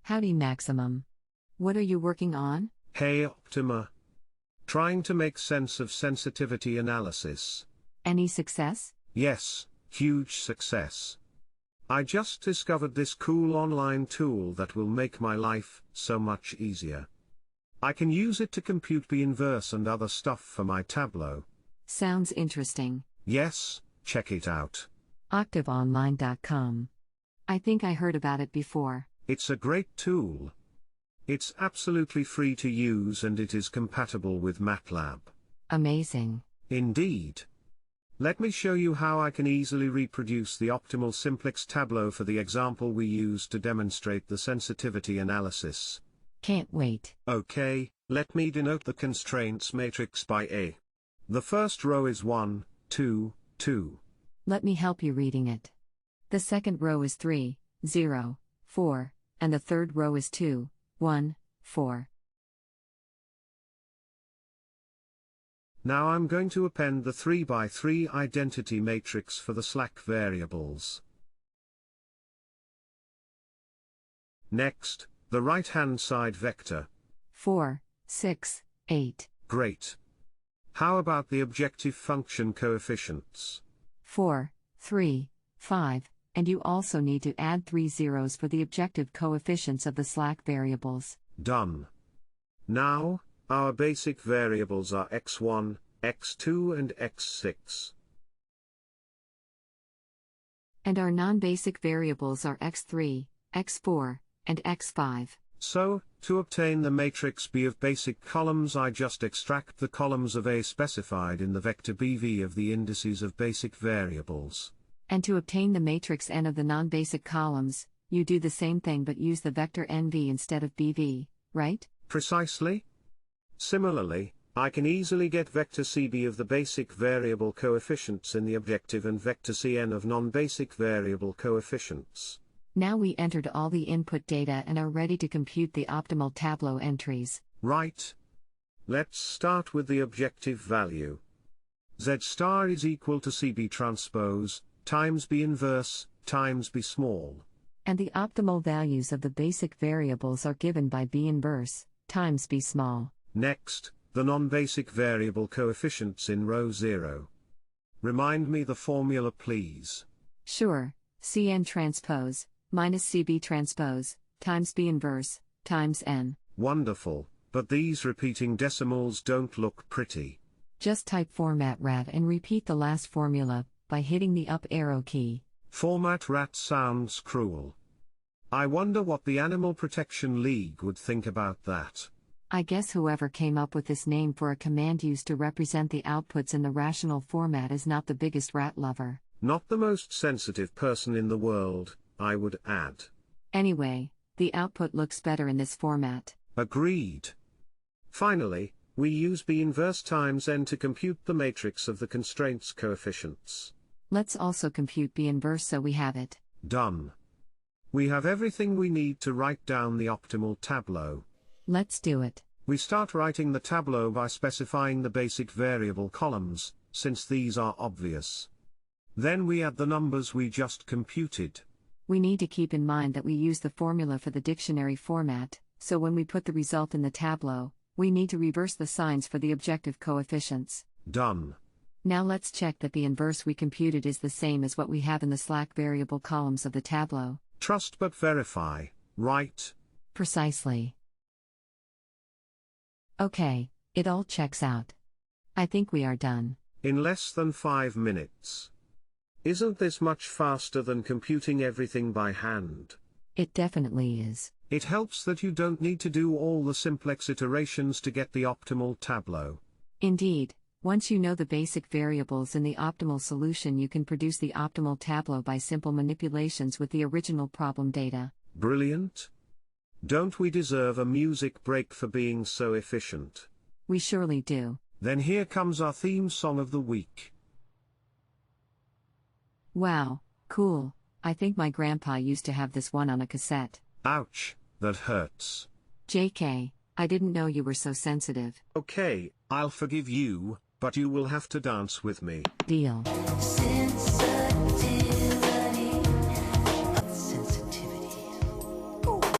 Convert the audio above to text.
Howdy Maximum. What are you working on? Hey Optima. Trying to make sense of sensitivity analysis. Any success? Yes, huge success. I just discovered this cool online tool that will make my life so much easier. I can use it to compute the inverse and other stuff for my Tableau. Sounds interesting. Yes, check it out. OctaveOnline.com. I think I heard about it before. It's a great tool. It's absolutely free to use and it is compatible with MATLAB. Amazing. Indeed. Let me show you how I can easily reproduce the optimal Simplex Tableau for the example we used to demonstrate the sensitivity analysis. Can't wait. Okay, let me denote the constraints matrix by A. The first row is 1, 2, 2. Let me help you reading it. The second row is 3, 0, 4, and the third row is 2, 1, 4. Now I'm going to append the 3 by 3 identity matrix for the slack variables. Next, the right-hand side vector. 4, 6, 8. Great. How about the objective function coefficients? 4, 3, 5, and you also need to add 3 zeros for the objective coefficients of the slack variables. Done. Now, our basic variables are x1, x2 and x6. And our non-basic variables are x3, x4, and x5. So, to obtain the matrix B of basic columns I just extract the columns of A specified in the vector BV of the indices of basic variables. And to obtain the matrix N of the non-basic columns, you do the same thing but use the vector NV instead of BV, right? Precisely. Similarly, I can easily get vector CB of the basic variable coefficients in the objective and vector CN of non-basic variable coefficients. Now we entered all the input data and are ready to compute the optimal Tableau entries. Right. Let's start with the objective value. Z star is equal to CB transpose, times B inverse, times B small. And the optimal values of the basic variables are given by B inverse, times B small. Next, the non-basic variable coefficients in row 0. Remind me the formula please. Sure, Cn transpose, minus Cb transpose, times B inverse, times N. Wonderful, but these repeating decimals don't look pretty. Just type format rat and repeat the last formula by hitting the up arrow key. Format rat sounds cruel. I wonder what the Animal Protection League would think about that. I guess whoever came up with this name for a command used to represent the outputs in the rational format is not the biggest rat lover. Not the most sensitive person in the world, I would add. Anyway, the output looks better in this format. Agreed. Finally, we use B inverse times N to compute the matrix of the constraints coefficients. Let's also compute B inverse so we have it. Done. We have everything we need to write down the optimal Tableau. Let's do it. We start writing the Tableau by specifying the basic variable columns, since these are obvious. Then we add the numbers we just computed. We need to keep in mind that we use the formula for the dictionary format, so when we put the result in the Tableau, we need to reverse the signs for the objective coefficients. Done. Now let's check that the inverse we computed is the same as what we have in the slack variable columns of the Tableau. Trust but verify, right? Precisely. Okay, it all checks out. I think we are done. In less than 5 minutes. Isn't this much faster than computing everything by hand? It definitely is. It helps that you don't need to do all the Simplex iterations to get the optimal Tableau. Indeed, once you know the basic variables in the optimal solution, you can produce the optimal Tableau by simple manipulations with the original problem data. Brilliant. Don't we deserve a music break for being so efficient? We surely do. Then here comes our theme song of the week. Wow, cool. I think my grandpa used to have this one on a cassette. Ouch, that hurts. JK, I didn't know you were so sensitive. Okay, I'll forgive you, but you will have to dance with me. Deal.